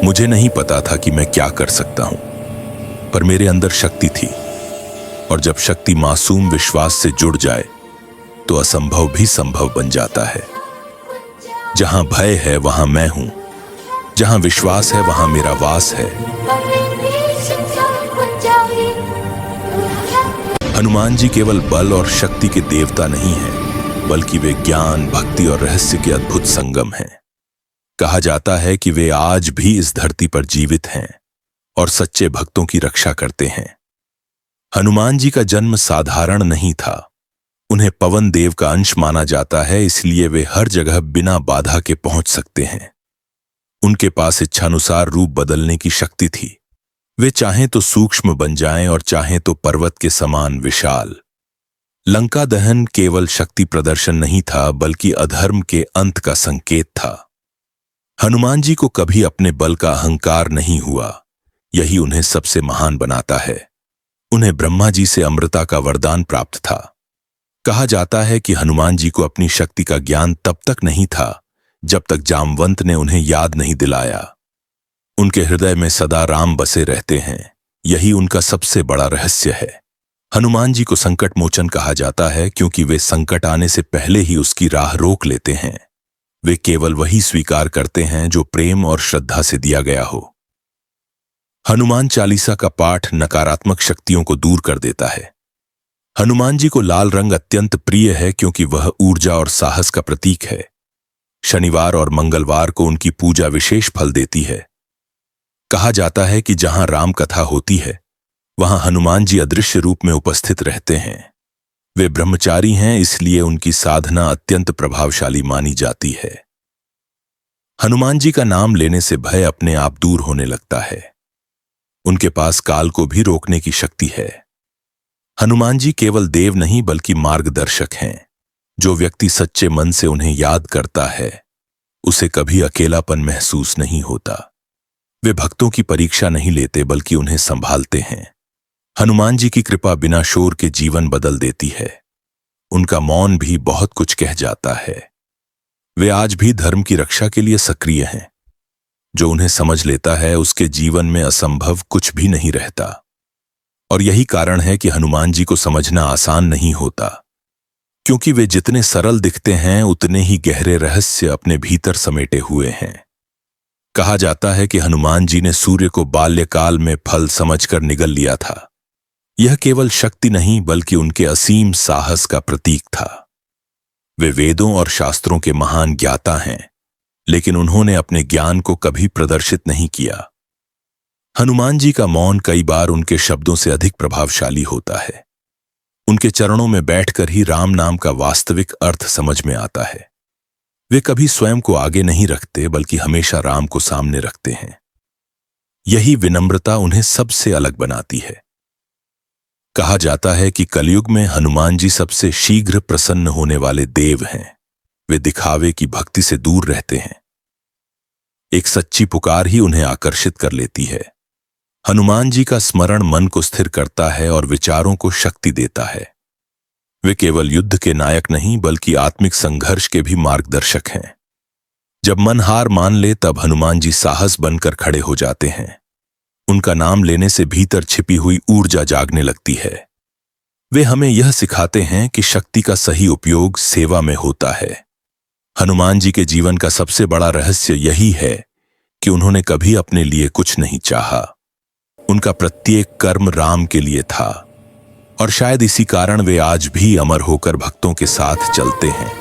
मुझे नहीं पता था कि मैं क्या कर सकता हूं, पर मेरे अंदर शक्ति थी, और जब शक्ति मासूम विश्वास से जुड़ जाए तो असंभव भी संभव बन जाता है। जहां भय है वहां मैं हूं, जहां विश्वास है वहां मेरा वास है। हनुमान जी केवल बल और शक्ति के देवता नहीं हैं, बल्कि वे ज्ञान, भक्ति और रहस्य के अद्भुत संगम हैं। कहा जाता है कि वे आज भी इस धरती पर जीवित हैं और सच्चे भक्तों की रक्षा करते हैं। हनुमान जी का जन्म साधारण नहीं था। उन्हें पवन देव का अंश माना जाता है, इसलिए वे हर जगह बिना बाधा के पहुंच सकते हैं। उनके पास इच्छानुसार रूप बदलने की शक्ति थी। वे चाहें तो सूक्ष्म बन जाएं और चाहें तो पर्वत के समान विशाल। लंका दहन केवल शक्ति प्रदर्शन नहीं था, बल्कि अधर्म के अंत का संकेत था। हनुमान जी को कभी अपने बल का अहंकार नहीं हुआ। यही उन्हें सबसे महान बनाता है। उन्हें ब्रह्मा जी से अमृता का वरदान प्राप्त था। कहा जाता है कि हनुमान जी को अपनी शक्ति का ज्ञान तब तक नहीं था जब तक जामवंत ने उन्हें याद नहीं दिलाया। उनके हृदय में सदा राम बसे रहते हैं। यही उनका सबसे बड़ा रहस्य है। हनुमान जी को संकट मोचन कहा जाता है क्योंकि वे संकट आने से पहले ही उसकी राह रोक लेते हैं। वे केवल वही स्वीकार करते हैं जो प्रेम और श्रद्धा से दिया गया हो। हनुमान चालीसा का पाठ नकारात्मक शक्तियों को दूर कर देता है। हनुमान जी को लाल रंग अत्यंत प्रिय है क्योंकि वह ऊर्जा और साहस का प्रतीक है। शनिवार और मंगलवार को उनकी पूजा विशेष फल देती है। कहा जाता है कि जहां राम कथा होती है वहां हनुमान जी अदृश्य रूप में उपस्थित रहते हैं। वे ब्रह्मचारी हैं, इसलिए उनकी साधना अत्यंत प्रभावशाली मानी जाती है। हनुमान जी का नाम लेने से भय अपने आप दूर होने लगता है। उनके पास काल को भी रोकने की शक्ति है। हनुमान जी केवल देव नहीं बल्कि मार्गदर्शक हैं। जो व्यक्ति सच्चे मन से उन्हें याद करता है उसे कभी अकेलापन महसूस नहीं होता। वे भक्तों की परीक्षा नहीं लेते बल्कि उन्हें संभालते हैं। हनुमान जी की कृपा बिना शोर के जीवन बदल देती है। उनका मौन भी बहुत कुछ कह जाता है। वे आज भी धर्म की रक्षा के लिए सक्रिय हैं। जो उन्हें समझ लेता है उसके जीवन में असंभव कुछ भी नहीं रहता। और यही कारण है कि हनुमान जी को समझना आसान नहीं होता, क्योंकि वे जितने सरल दिखते हैं उतने ही गहरे रहस्य अपने भीतर समेटे हुए हैं। कहा जाता है कि हनुमान जी ने सूर्य को बाल्यकाल में फल समझकर निगल लिया था। यह केवल शक्ति नहीं बल्कि उनके असीम साहस का प्रतीक था। वे वेदों और शास्त्रों के महान ज्ञाता हैं, लेकिन उन्होंने अपने ज्ञान को कभी प्रदर्शित नहीं किया। हनुमान जी का मौन कई बार उनके शब्दों से अधिक प्रभावशाली होता है। उनके चरणों में बैठकर ही राम नाम का वास्तविक अर्थ समझ में आता है। वे कभी स्वयं को आगे नहीं रखते बल्कि हमेशा राम को सामने रखते हैं। यही विनम्रता उन्हें सबसे अलग बनाती है। कहा जाता है कि कलयुग में हनुमान जी सबसे शीघ्र प्रसन्न होने वाले देव हैं। वे दिखावे की भक्ति से दूर रहते हैं। एक सच्ची पुकार ही उन्हें आकर्षित कर लेती है। हनुमान जी का स्मरण मन को स्थिर करता है और विचारों को शक्ति देता है। वे केवल युद्ध के नायक नहीं बल्कि आत्मिक संघर्ष के भी मार्गदर्शक हैं। जब मन हार मान ले तब हनुमान जी साहस बनकर खड़े हो जाते हैं। उनका नाम लेने से भीतर छिपी हुई ऊर्जा जागने लगती है। वे हमें यह सिखाते हैं कि शक्ति का सही उपयोग सेवा में होता है। हनुमान जी के जीवन का सबसे बड़ा रहस्य यही है कि उन्होंने कभी अपने लिए कुछ नहीं चाहा। उनका प्रत्येक कर्म राम के लिए था, और शायद इसी कारण वे आज भी अमर होकर भक्तों के साथ चलते हैं।